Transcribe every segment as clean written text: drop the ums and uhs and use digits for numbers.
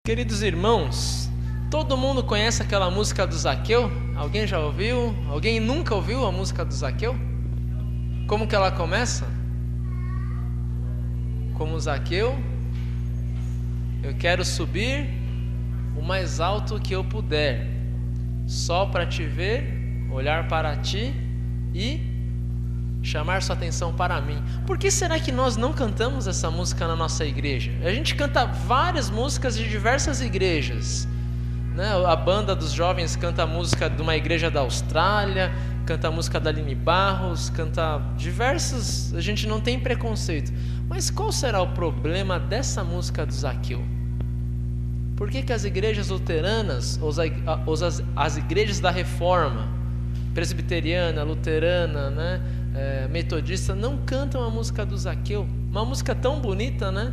Queridos irmãos, todo mundo conhece aquela música do Zaqueu? Alguém já ouviu? Alguém nunca ouviu a música do Zaqueu? Como que ela começa? Como Zaqueu, eu quero subir o mais alto que eu puder, só para te ver, olhar para ti e chamar sua atenção para mim. Por que será que nós não cantamos essa música na nossa igreja? A gente canta várias músicas de diversas igrejas, né? A banda dos jovens canta a música de uma igreja da Austrália, canta a música da Aline Barros, canta diversas. A gente não tem preconceito. Mas qual será o problema dessa música do Zaqueu? Por que as igrejas luteranas, as igrejas da Reforma, presbiteriana, luterana, né, metodista, não cantam a música do Zaqueu? Uma música tão bonita, né?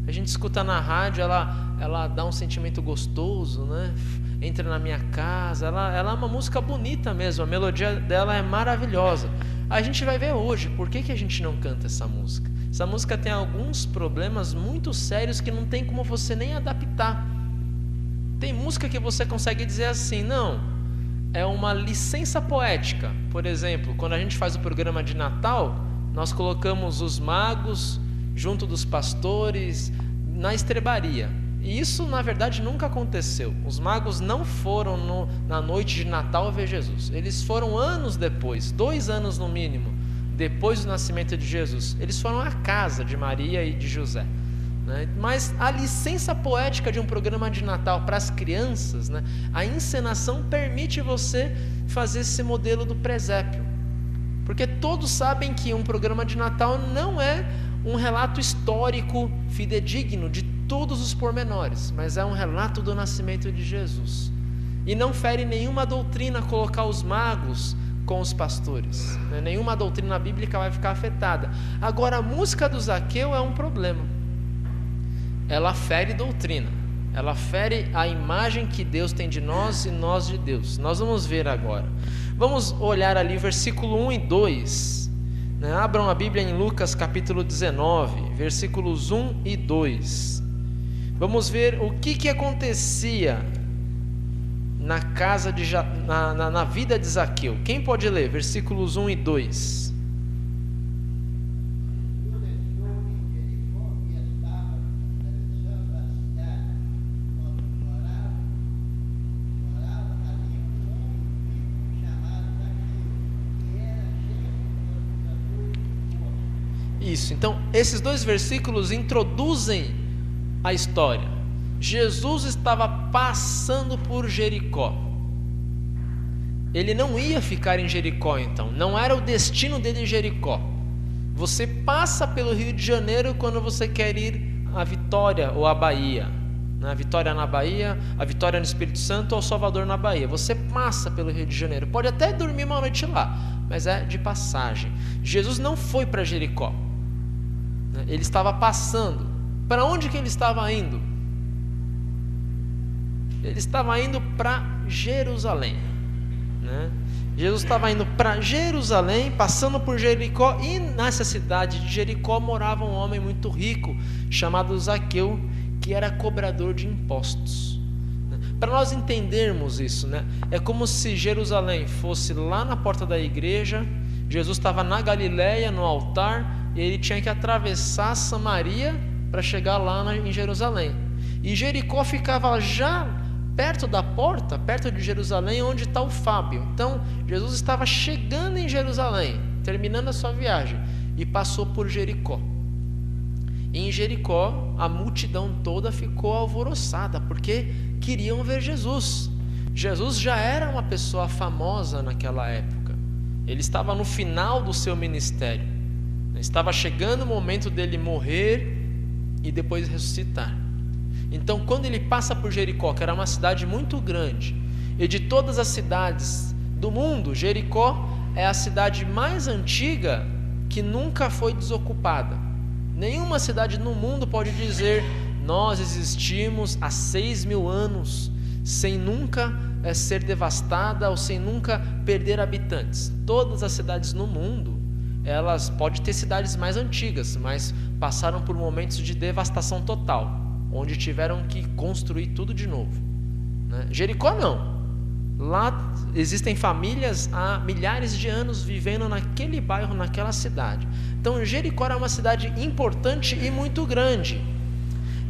A gente escuta na rádio, ela dá um sentimento gostoso, né? Entra na minha casa, ela é uma música bonita mesmo, a melodia dela é maravilhosa. A gente vai ver hoje por que a gente não canta essa música. Essa música tem alguns problemas muito sérios que não tem como você nem adaptar. Tem música que você consegue dizer assim, não, é uma licença poética. Por exemplo, quando a gente faz o programa de Natal, nós colocamos os magos junto dos pastores na estrebaria. E isso, na verdade, nunca aconteceu. Os magos não foram na noite de Natal ver Jesus. Eles foram anos depois, 2 anos no mínimo, depois do nascimento de Jesus. Eles foram à casa de Maria e de José. Mas a licença poética de um programa de Natal para as crianças, né, a encenação permite você fazer esse modelo do presépio, porque todos sabem que um programa de Natal não é um relato histórico fidedigno de todos os pormenores, mas é um relato do nascimento de Jesus, e não fere nenhuma doutrina colocar os magos com os pastores, né? Nenhuma doutrina bíblica vai ficar afetada. Agora, a música do Zaqueu é um problema. Ela fere doutrina, ela fere a imagem que Deus tem de nós e nós de Deus. Nós vamos ver agora. Vamos olhar ali versículo 1 e 2. Abram a Bíblia em Lucas capítulo 19, versículos 1 e 2. Vamos ver o que acontecia na casa na vida de Zaqueu. Quem pode ler? Versículos 1 e 2. Isso, então esses 2 versículos introduzem a história. Jesus estava passando por Jericó. Ele não ia ficar em Jericó, então não era o destino dele em Jericó. Você passa pelo Rio de Janeiro quando você quer ir a Vitória ou a Bahia, a Vitória na Bahia, a Vitória no Espírito Santo ou Salvador na Bahia. Você passa pelo Rio de Janeiro, pode até dormir uma noite lá, mas é de passagem. Jesus não foi para Jericó. Ele estava passando. Para onde que ele estava indo? Ele estava indo para Jerusalém, né? Jesus estava indo para Jerusalém, passando por Jericó, e nessa cidade de Jericó morava um homem muito rico, chamado Zaqueu, que era cobrador de impostos. Para nós entendermos isso, né? É como se Jerusalém fosse lá na porta da igreja, Jesus estava na Galileia, no altar, e ele tinha que atravessar Samaria para chegar lá em Jerusalém. E Jericó ficava já perto da porta, perto de Jerusalém, onde está o Fábio. Então, Jesus estava chegando em Jerusalém, terminando a sua viagem, e passou por Jericó. E em Jericó, a multidão toda ficou alvoroçada, porque queriam ver Jesus. Jesus já era uma pessoa famosa naquela época. Ele estava no final do seu ministério. Estava chegando o momento dele morrer e depois ressuscitar. Então, quando ele passa por Jericó, que era uma cidade muito grande, e de todas as cidades do mundo, Jericó é a cidade mais antiga que nunca foi desocupada. Nenhuma cidade no mundo pode dizer: nós existimos há 6.000 anos, sem nunca ser devastada ou sem nunca perder habitantes. Todas as cidades no mundo, elas podem ter cidades mais antigas, mas passaram por momentos de devastação total. onde tiveram que construir tudo de novo, né? Jericó não. Lá existem famílias há milhares de anos vivendo naquele bairro, naquela cidade. Então Jericó era uma cidade importante e muito grande,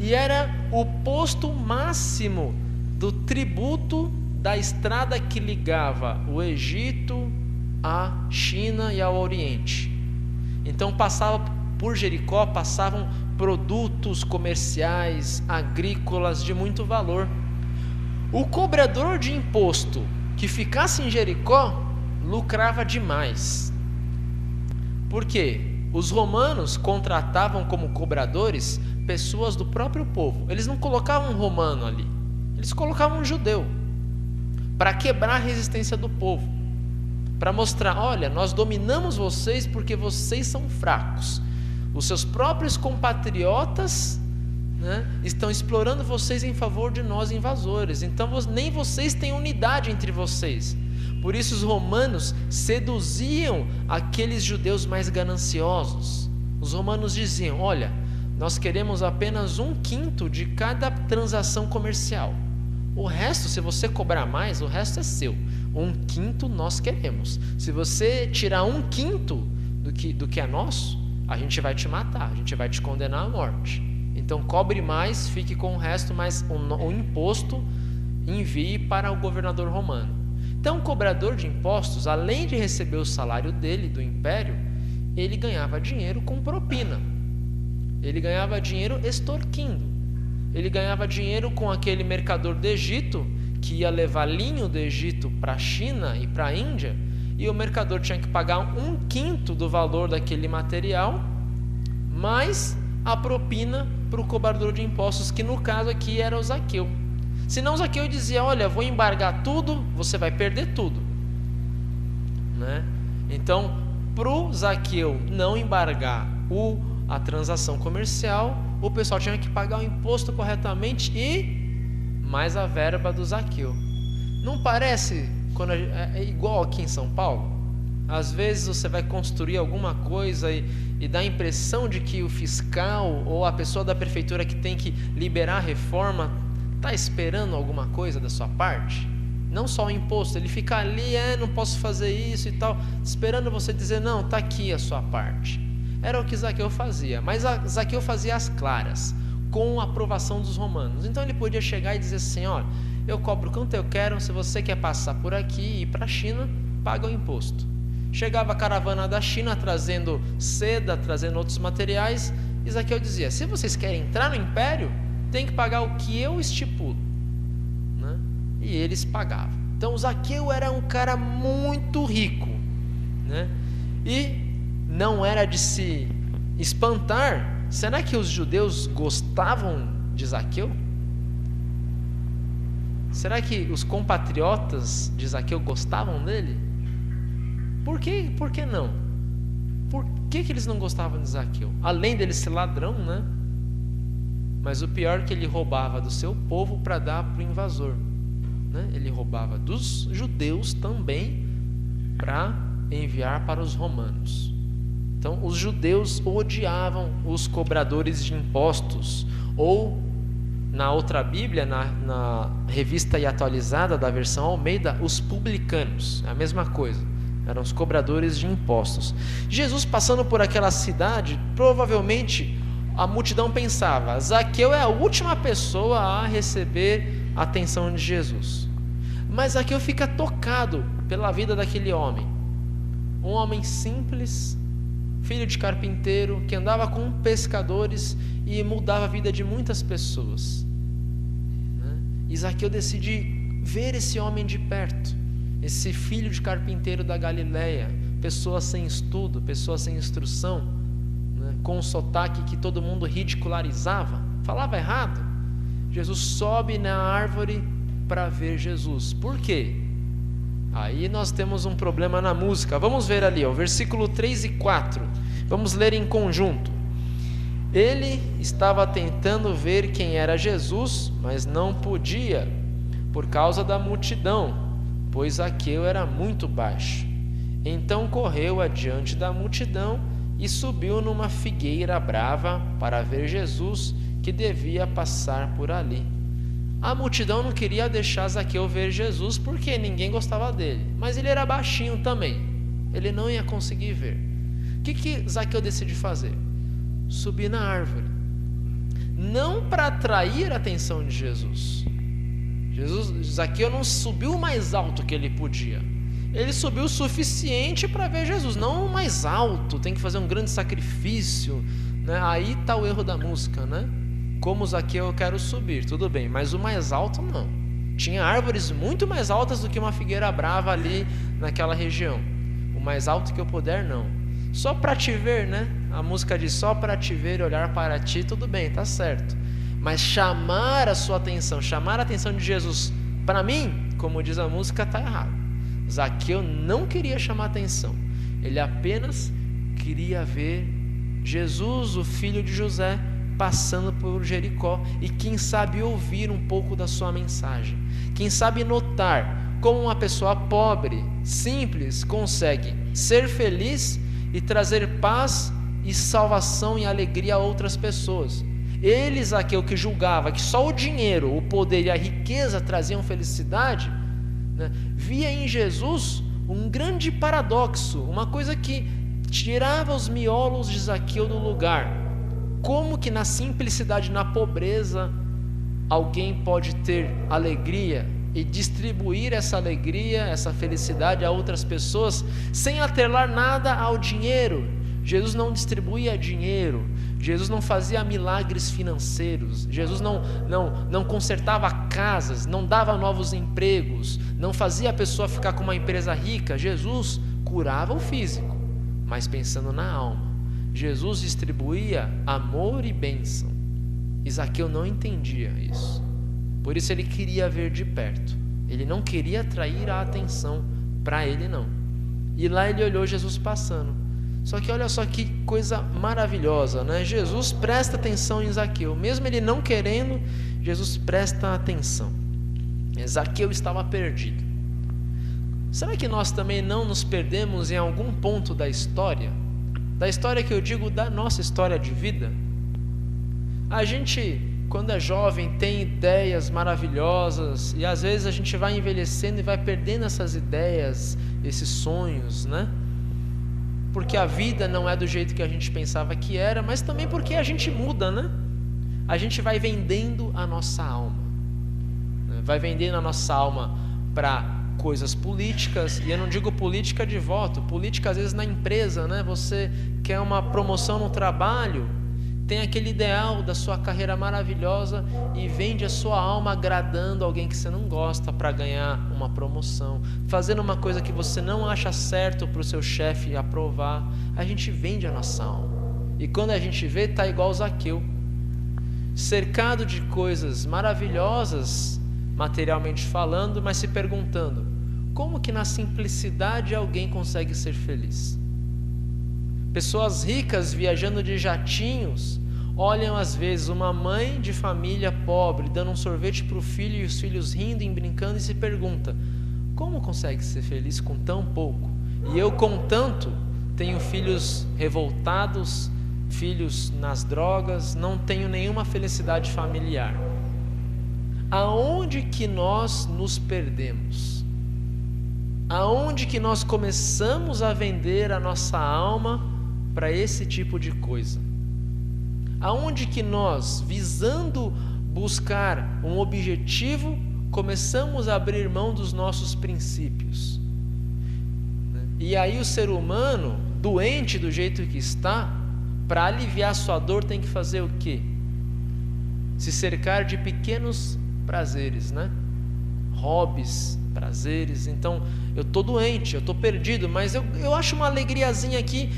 e era o posto máximo do tributo da estrada que ligava o Egito à China e ao Oriente. Então por Jericó passavam produtos comerciais, agrícolas de muito valor. O cobrador de imposto que ficasse em Jericó lucrava demais. Por quê? Os romanos contratavam como cobradores pessoas do próprio povo. Eles não colocavam um romano ali, eles colocavam um judeu, para quebrar a resistência do povo, para mostrar: olha, nós dominamos vocês porque vocês são fracos. Os seus próprios compatriotas, né, estão explorando vocês em favor de nós invasores. Então nem vocês têm unidade entre vocês. Por isso os romanos seduziam aqueles judeus mais gananciosos. Os romanos diziam: olha, nós queremos apenas 1/5 de cada transação comercial. O resto, se você cobrar mais, o resto é seu. 1/5 nós queremos. Se você tirar 1/5 do que é nosso, a gente vai te matar, a gente vai te condenar à morte. Então cobre mais, fique com o resto, mas o imposto envie para o governador romano. Então o cobrador de impostos, além de receber o salário dele, do império, ele ganhava dinheiro com propina. Ele ganhava dinheiro extorquindo. Ele ganhava dinheiro com aquele mercador do Egito que ia levar linho do Egito para a China e para a Índia, e o mercador tinha que pagar 1/5 do valor daquele material, mais a propina para o cobrador de impostos, que no caso aqui era o Zaqueu. Senão o Zaqueu dizia: olha, vou embargar tudo, você vai perder tudo, né? Então, para o Zaqueu não embargar a transação comercial, o pessoal tinha que pagar o imposto corretamente e mais a verba do Zaqueu. Não parece é igual aqui em São Paulo? Às vezes você vai construir alguma coisa e dá a impressão de que o fiscal ou a pessoa da prefeitura que tem que liberar a reforma está esperando alguma coisa da sua parte. Não só o imposto, ele fica ali: não posso fazer isso e tal, esperando você dizer: não, está aqui a sua parte. Era o que Zaqueu fazia, mas Zaqueu fazia as claras, com a aprovação dos romanos. Então ele podia chegar e dizer assim: olha, eu cobro quanto eu quero, se você quer passar por aqui e ir para a China, paga o imposto. Chegava a caravana da China trazendo seda, trazendo outros materiais, e Zaqueu dizia: se vocês querem entrar no império, tem que pagar o que eu estipulo, né? E eles pagavam. Então Zaqueu era um cara muito rico, né? E não era de se espantar. Será que os judeus gostavam de Zaqueu? Será que os compatriotas de Zaqueu gostavam dele? Por que não? Por que eles não gostavam de Zaqueu? Além dele ser ladrão, né? Mas o pior é que ele roubava do seu povo para dar para o invasor, né? Ele roubava dos judeus também para enviar para os romanos. Então os judeus odiavam os cobradores de impostos, ou na outra Bíblia, na revista e atualizada da versão Almeida, os publicanos, é a mesma coisa, eram os cobradores de impostos. Jesus passando por aquela cidade, provavelmente a multidão pensava: Zaqueu é a última pessoa a receber a atenção de Jesus. Mas Zaqueu fica tocado pela vida daquele homem, um homem simples, filho de carpinteiro, que andava com pescadores e mudava a vida de muitas pessoas, né? E Zaqueu decide ver esse homem de perto, esse filho de carpinteiro da Galileia, pessoa sem estudo, pessoa sem instrução, né? Com um sotaque que todo mundo ridicularizava, falava errado. Jesus sobe na árvore para ver Jesus. Por quê? Aí nós temos um problema na música. Vamos ver ali, versículo 3 e 4. Vamos ler em conjunto. Ele estava tentando ver quem era Jesus, mas não podia, por causa da multidão, pois Zaqueu era muito baixo. Então correu adiante da multidão e subiu numa figueira brava para ver Jesus que devia passar por ali. A multidão não queria deixar Zaqueu ver Jesus porque ninguém gostava dele, mas ele era baixinho também, ele não ia conseguir ver. O que Zaqueu decide fazer? Subir na árvore, não para atrair a atenção de Jesus. Zaqueu não subiu o mais alto que ele podia, ele subiu o suficiente para ver Jesus, não o mais alto, tem que fazer um grande sacrifício, né? Aí está o erro da música, né? Como Zaqueu, eu quero subir, tudo bem, mas o mais alto não. Tinha árvores muito mais altas do que uma figueira brava ali naquela região. O mais alto que eu puder, não. Só para te ver, né? A música diz: só para te ver e olhar para ti, tudo bem, tá certo. Mas chamar a sua atenção, chamar a atenção de Jesus para mim, como diz a música, tá errado. Zaqueu não queria chamar atenção, ele apenas queria ver Jesus, o filho de José, passando por Jericó, e quem sabe ouvir um pouco da sua mensagem, quem sabe notar como uma pessoa pobre, simples, consegue ser feliz e trazer paz e salvação e alegria a outras pessoas. Ele, Zaqueu, que julgava que só o dinheiro, o poder e a riqueza traziam felicidade, né, via em Jesus um grande paradoxo, uma coisa que tirava os miolos de Zaqueu do lugar. Como que na simplicidade, na pobreza, alguém pode ter alegria e distribuir essa alegria, essa felicidade a outras pessoas, sem atrelar nada ao dinheiro? Jesus não distribuía dinheiro, Jesus não fazia milagres financeiros, Jesus não consertava casas, não dava novos empregos, não fazia a pessoa ficar com uma empresa rica. Jesus curava o físico, mas pensando na alma. Jesus distribuía amor e bênção. Zaqueu não entendia isso, por isso ele queria ver de perto, ele não queria atrair a atenção para ele não. E lá ele olhou Jesus passando. Só que olha só que coisa maravilhosa, né? Jesus presta atenção em Zaqueu, mesmo ele não querendo, Jesus presta atenção. Zaqueu estava perdido. Será que nós também não nos perdemos em algum ponto da história? Da história que eu digo, da nossa história de vida? A gente, quando é jovem, tem ideias maravilhosas, e às vezes a gente vai envelhecendo e vai perdendo essas ideias, esses sonhos, né? Porque a vida não é do jeito que a gente pensava que era, mas também porque a gente muda, né? A gente vai vendendo a nossa alma, né? Vai vendendo a nossa alma para coisas políticas, e eu não digo política de voto, política às vezes na empresa, né? Você quer uma promoção no trabalho, tem aquele ideal da sua carreira maravilhosa e vende a sua alma agradando alguém que você não gosta para ganhar uma promoção, fazendo uma coisa que você não acha certo para o seu chefe aprovar. A gente vende a nossa alma, e quando a gente vê, está igual Zaqueu, cercado de coisas maravilhosas materialmente falando, mas se perguntando: como que na simplicidade alguém consegue ser feliz? Pessoas ricas viajando de jatinhos olham às vezes uma mãe de família pobre dando um sorvete para o filho, e os filhos rindo e brincando, e se pergunta: como consegue ser feliz com tão pouco? E eu, com tanto, tenho filhos revoltados, filhos nas drogas, não tenho nenhuma felicidade familiar. Aonde que nós nos perdemos? Aonde que nós começamos a vender a nossa alma para esse tipo de coisa? Aonde que nós, visando buscar um objetivo, começamos a abrir mão dos nossos princípios? E aí o ser humano, doente do jeito que está, para aliviar sua dor tem que fazer o quê? Se cercar de pequenos prazeres, né? Hobbies, prazeres. Então, eu estou doente, eu estou perdido, mas eu acho uma alegriazinha aqui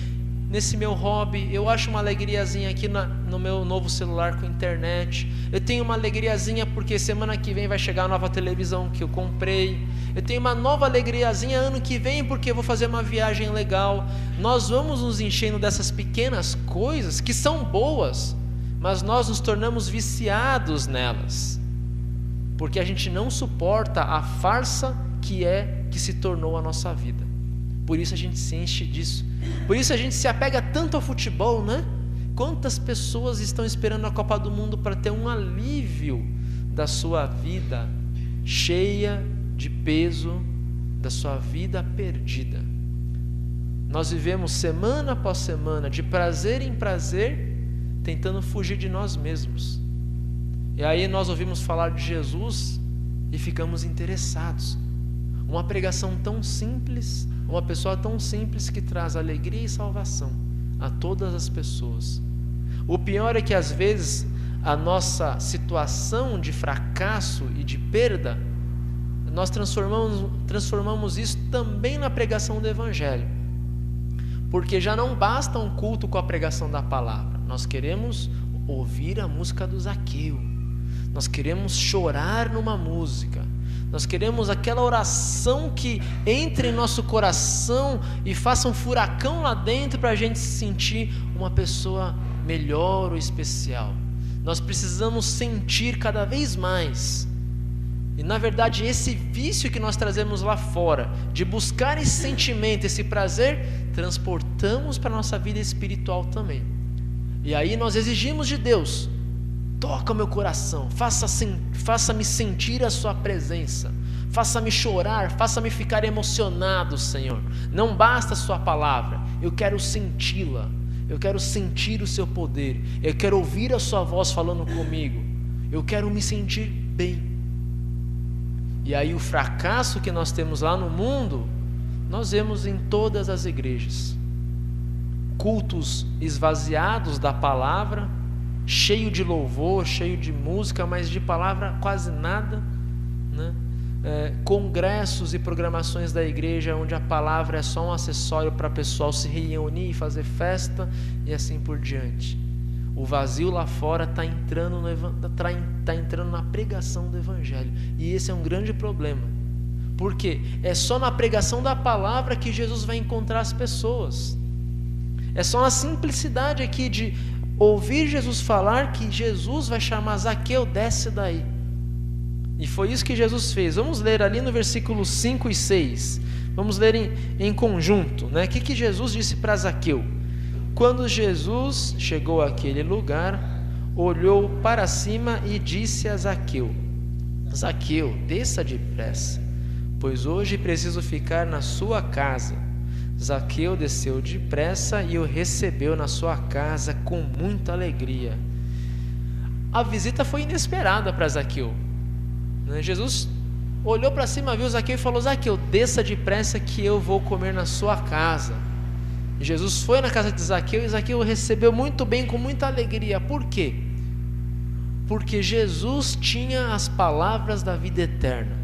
nesse meu hobby, eu acho uma alegriazinha aqui no meu novo celular com internet, eu tenho uma alegriazinha porque semana que vem vai chegar a nova televisão que eu comprei, eu tenho uma nova alegriazinha ano que vem porque eu vou fazer uma viagem legal. Nós vamos nos enchendo dessas pequenas coisas que são boas, mas nós nos tornamos viciados nelas, porque a gente não suporta a farsa que se tornou a nossa vida. Por isso a gente se enche disso. Por isso a gente se apega tanto ao futebol, né? Quantas pessoas estão esperando a Copa do Mundo para ter um alívio da sua vida cheia de peso, da sua vida perdida? Nós vivemos semana após semana, de prazer em prazer, tentando fugir de nós mesmos. E aí nós ouvimos falar de Jesus e ficamos interessados. Uma pregação tão simples, uma pessoa tão simples que traz alegria e salvação a todas as pessoas. O pior é que às vezes a nossa situação de fracasso e de perda, nós transformamos isso também na pregação do Evangelho. Porque já não basta um culto com a pregação da palavra. Nós queremos ouvir a música do Zaqueu. Nós queremos chorar numa música. Nós queremos aquela oração que entre em nosso coração e faça um furacão lá dentro para a gente se sentir uma pessoa melhor ou especial. Nós precisamos sentir cada vez mais. E na verdade esse vício que nós trazemos lá fora, de buscar esse sentimento, esse prazer, transportamos para a nossa vida espiritual também. E aí nós exigimos de Deus: toca meu coração, faça-me sentir a sua presença, faça-me chorar, faça-me ficar emocionado, Senhor. Não basta a sua palavra, eu quero senti-la, eu quero sentir o seu poder, eu quero ouvir a sua voz falando comigo, eu quero me sentir bem. E aí o fracasso que nós temos lá no mundo, nós vemos em todas as igrejas. Cultos esvaziados da palavra, cheio de louvor, cheio de música, mas de palavra quase nada, né? Congressos e programações da igreja onde a palavra é só um acessório para o pessoal se reunir e fazer festa e assim por diante. O vazio lá fora está entrando na pregação do Evangelho, e esse é um grande problema, porque é só na pregação da palavra que Jesus vai encontrar as pessoas. É só na simplicidade aqui de ouvir Jesus falar que Jesus vai chamar Zaqueu, desce daí. E foi isso que Jesus fez. Vamos ler ali no versículo 5 e 6. Vamos ler em conjunto, né? O que Jesus disse para Zaqueu? Quando Jesus chegou àquele lugar, olhou para cima e disse a Zaqueu: Zaqueu, desça depressa, pois hoje preciso ficar na sua casa. Zaqueu desceu depressa e o recebeu na sua casa com muita alegria. A visita foi inesperada para Zaqueu. Jesus olhou para cima, viu Zaqueu e falou: Zaqueu, desça depressa que eu vou comer na sua casa. E Jesus foi na casa de Zaqueu e Zaqueu o recebeu muito bem, com muita alegria. Por quê? Porque Jesus tinha as palavras da vida eterna.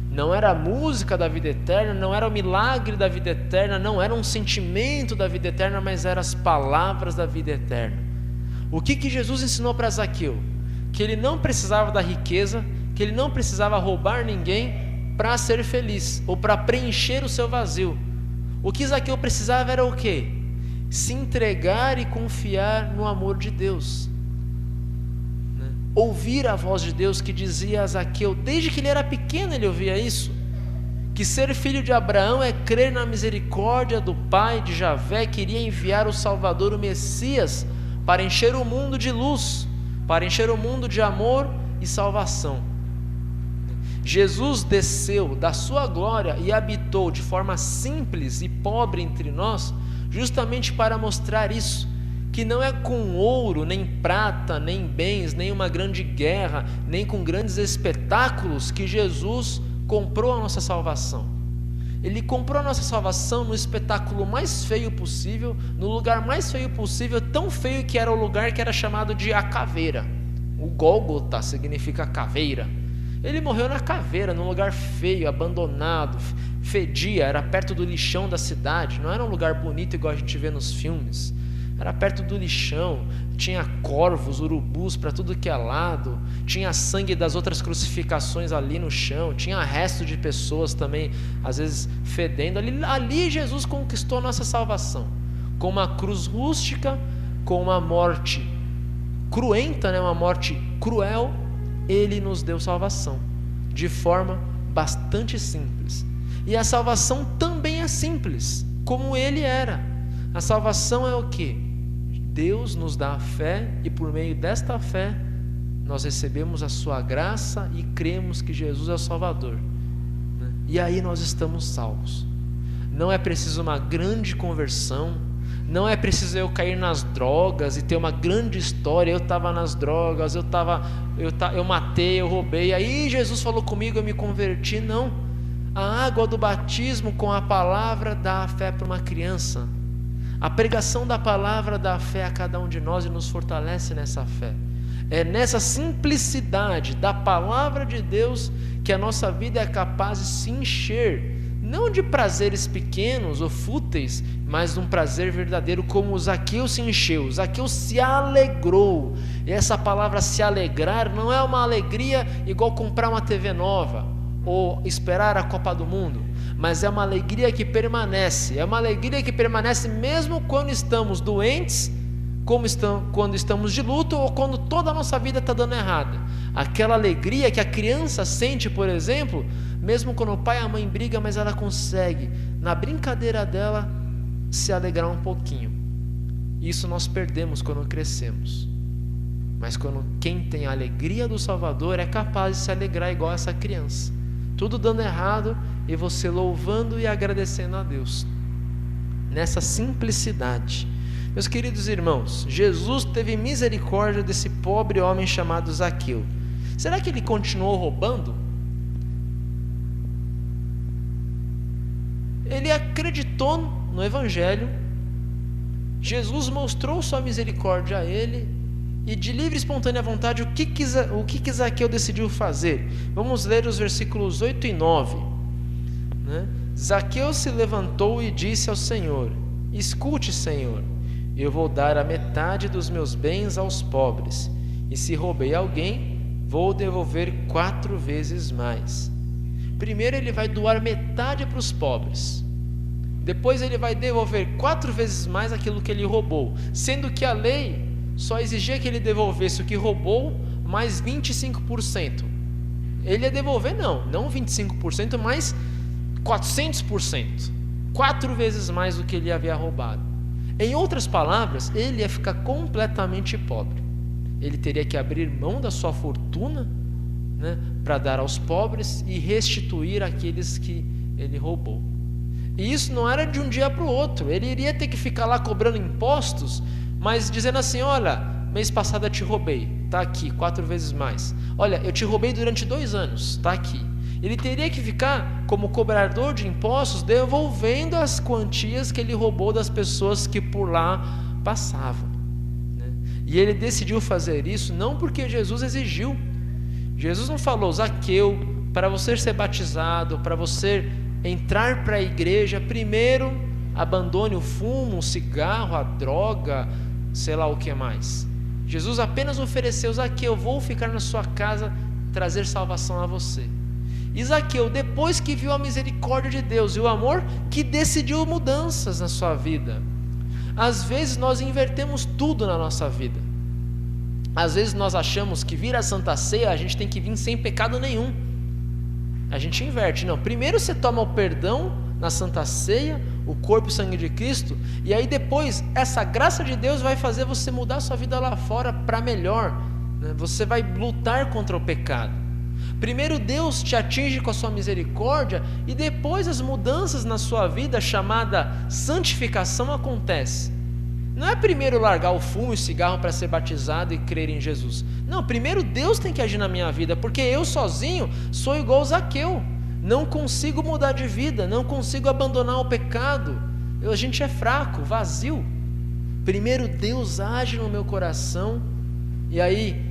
Não era a música da vida eterna, não era o milagre da vida eterna, não era um sentimento da vida eterna, mas eram as palavras da vida eterna. O que Jesus ensinou para Zaqueu? Que ele não precisava da riqueza, que ele não precisava roubar ninguém para ser feliz, ou para preencher o seu vazio. O que Zaqueu precisava era o quê? Se entregar e confiar no amor de Deus, né? Ouvir a voz de Deus que dizia a Zaqueu, desde que ele era pequeno ele ouvia isso, que ser filho de Abraão é crer na misericórdia do Pai de Javé, que iria enviar o Salvador, o Messias, para encher o mundo de luz, para encher o mundo de amor e salvação. Jesus desceu da sua glória e habitou de forma simples e pobre entre nós, justamente para mostrar isso, que não é com ouro, nem prata, nem bens, nem uma grande guerra, nem com grandes espetáculos que Jesus comprou a nossa salvação. Ele comprou a nossa salvação no espetáculo mais feio possível, no lugar mais feio possível, tão feio que era o lugar que era chamado de a caveira. O Gólgota significa caveira. Ele morreu na caveira, num lugar feio, abandonado, fedia, era perto do lixão da cidade, não era um lugar bonito igual a gente vê nos filmes, era perto do lixão, tinha corvos, urubus para tudo que é lado, tinha sangue das outras crucificações ali no chão, tinha resto de pessoas também, às vezes fedendo, ali Jesus conquistou a nossa salvação, com uma cruz rústica, com uma morte cruenta, né? Uma morte cruel, Ele nos deu salvação, de forma bastante simples. E a salvação também é simples, como Ele era. A salvação é o quê? Deus nos dá a fé e por meio desta fé nós recebemos a sua graça e cremos que Jesus é o Salvador, né? E aí nós estamos salvos. Não é preciso uma grande conversão, não é preciso eu cair nas drogas e ter uma grande história. Eu estava nas drogas, eu matei, eu roubei, aí Jesus falou comigo, eu me converti. Não, a água do batismo com a palavra dá a fé para uma criança. A pregação da palavra dá a fé a cada um de nós e nos fortalece nessa fé. É nessa simplicidade da palavra de Deus que a nossa vida é capaz de se encher, não de prazeres pequenos ou fúteis, mas de um prazer verdadeiro, como Zaqueu se encheu. Zaqueu se alegrou. E essa palavra se alegrar não é uma alegria igual comprar uma TV nova ou esperar a Copa do Mundo, mas é uma alegria que permanece. É uma alegria que permanece mesmo quando estamos doentes, quando estamos de luto ou quando toda a nossa vida está dando errada. Aquela alegria que a criança sente, por exemplo, mesmo quando o pai e a mãe brigam, mas ela consegue, na brincadeira dela, se alegrar um pouquinho. Isso nós perdemos quando crescemos. Mas quando quem tem a alegria do Salvador é capaz de se alegrar igual essa criança. Tudo dando errado e você louvando e agradecendo a Deus. Nessa simplicidade. Meus queridos irmãos, Jesus teve misericórdia desse pobre homem chamado Zaqueu. Será que ele continuou roubando? Ele acreditou no Evangelho, Jesus mostrou sua misericórdia a ele, e de livre e espontânea vontade, o que Zaqueu decidiu fazer? Vamos ler os versículos 8 e 9, né? Zaqueu se levantou e disse ao Senhor: escute, Senhor, eu vou dar a metade dos meus bens aos pobres, e se roubei alguém, vou devolver 4 vezes mais. Primeiro ele vai doar metade para os pobres, depois ele vai devolver 4 vezes mais aquilo que ele roubou, sendo que a lei só exigia que ele devolvesse o que roubou mais 25%. Ele ia devolver não 25%, mas 400%, 4 vezes mais do que ele havia roubado. Em outras palavras, ele ia ficar completamente pobre. Ele teria que abrir mão da sua fortuna, né, para dar aos pobres e restituir aqueles que ele roubou. E isso não era de um dia para o outro. Ele iria ter que ficar lá cobrando impostos, mas dizendo assim: olha, mês passado eu te roubei, está aqui, 4 vezes mais. Olha, eu te roubei durante 2 anos, está aqui. Ele teria que ficar como cobrador de impostos, devolvendo as quantias que ele roubou das pessoas que por lá passavam, né? E ele decidiu fazer isso não porque Jesus exigiu. Jesus não falou: Zaqueu, para você ser batizado, para você entrar para a igreja, primeiro abandone o fumo, o cigarro, a droga, sei lá o que mais. Jesus apenas ofereceu: Zaqueu, vou ficar na sua casa, trazer salvação a você. E Zaqueu, depois que viu a misericórdia de Deus e o amor, que decidiu mudanças na sua vida. Às vezes nós invertemos tudo na nossa vida. Às vezes nós achamos que vir à Santa Ceia a gente tem que vir sem pecado nenhum. A gente inverte. Não, primeiro você toma o perdão na Santa Ceia, o corpo e o sangue de Cristo, e aí depois essa graça de Deus vai fazer você mudar a sua vida lá fora para melhor, né? Você vai lutar contra o pecado. Primeiro Deus te atinge com a sua misericórdia, e depois as mudanças na sua vida, chamada santificação, acontece. Não é primeiro largar o fumo e o cigarro para ser batizado e crer em Jesus. Não, primeiro Deus tem que agir na minha vida, porque eu sozinho sou igual Zaqueu. Não consigo mudar de vida, não consigo abandonar o pecado. A gente é fraco, vazio. Primeiro Deus age no meu coração, e aí,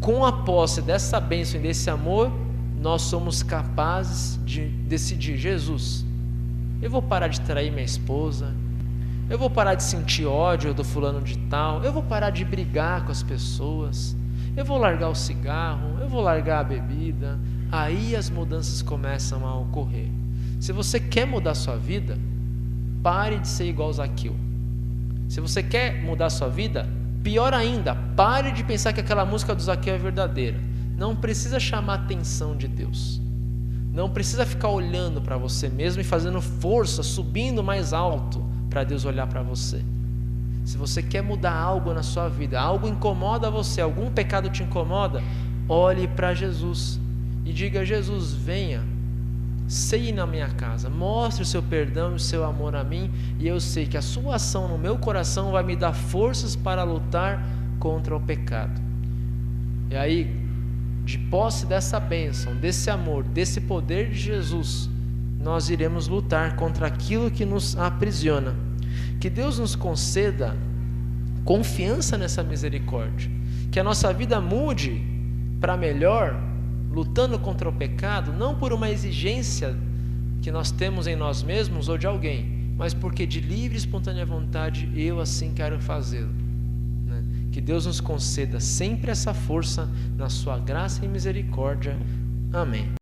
com a posse dessa bênção e desse amor, nós somos capazes de decidir: Jesus, eu vou parar de trair minha esposa, eu vou parar de sentir ódio do fulano de tal, eu vou parar de brigar com as pessoas, eu vou largar o cigarro, eu vou largar a bebida. Aí as mudanças começam a ocorrer. Se você quer mudar a sua vida, pare de ser igual Zaqueu. Se você quer mudar a sua vida, pior ainda, pare de pensar que aquela música do Zaqueu é verdadeira. Não precisa chamar a atenção de Deus. Não precisa ficar olhando para você mesmo e fazendo força, subindo mais alto para Deus olhar para você. Se você quer mudar algo na sua vida, algo incomoda você, algum pecado te incomoda, olhe para Jesus e diga: Jesus, venha, ceie na minha casa, mostre o seu perdão e o seu amor a mim, e eu sei que a sua ação no meu coração vai me dar forças para lutar contra o pecado. E aí, de posse dessa bênção, desse amor, desse poder de Jesus, nós iremos lutar contra aquilo que nos aprisiona. Que Deus nos conceda confiança nessa misericórdia, que a nossa vida mude para melhor, lutando contra o pecado, não por uma exigência que nós temos em nós mesmos ou de alguém, mas porque de livre e espontânea vontade eu assim quero fazê-lo. Que Deus nos conceda sempre essa força na sua graça e misericórdia. Amém.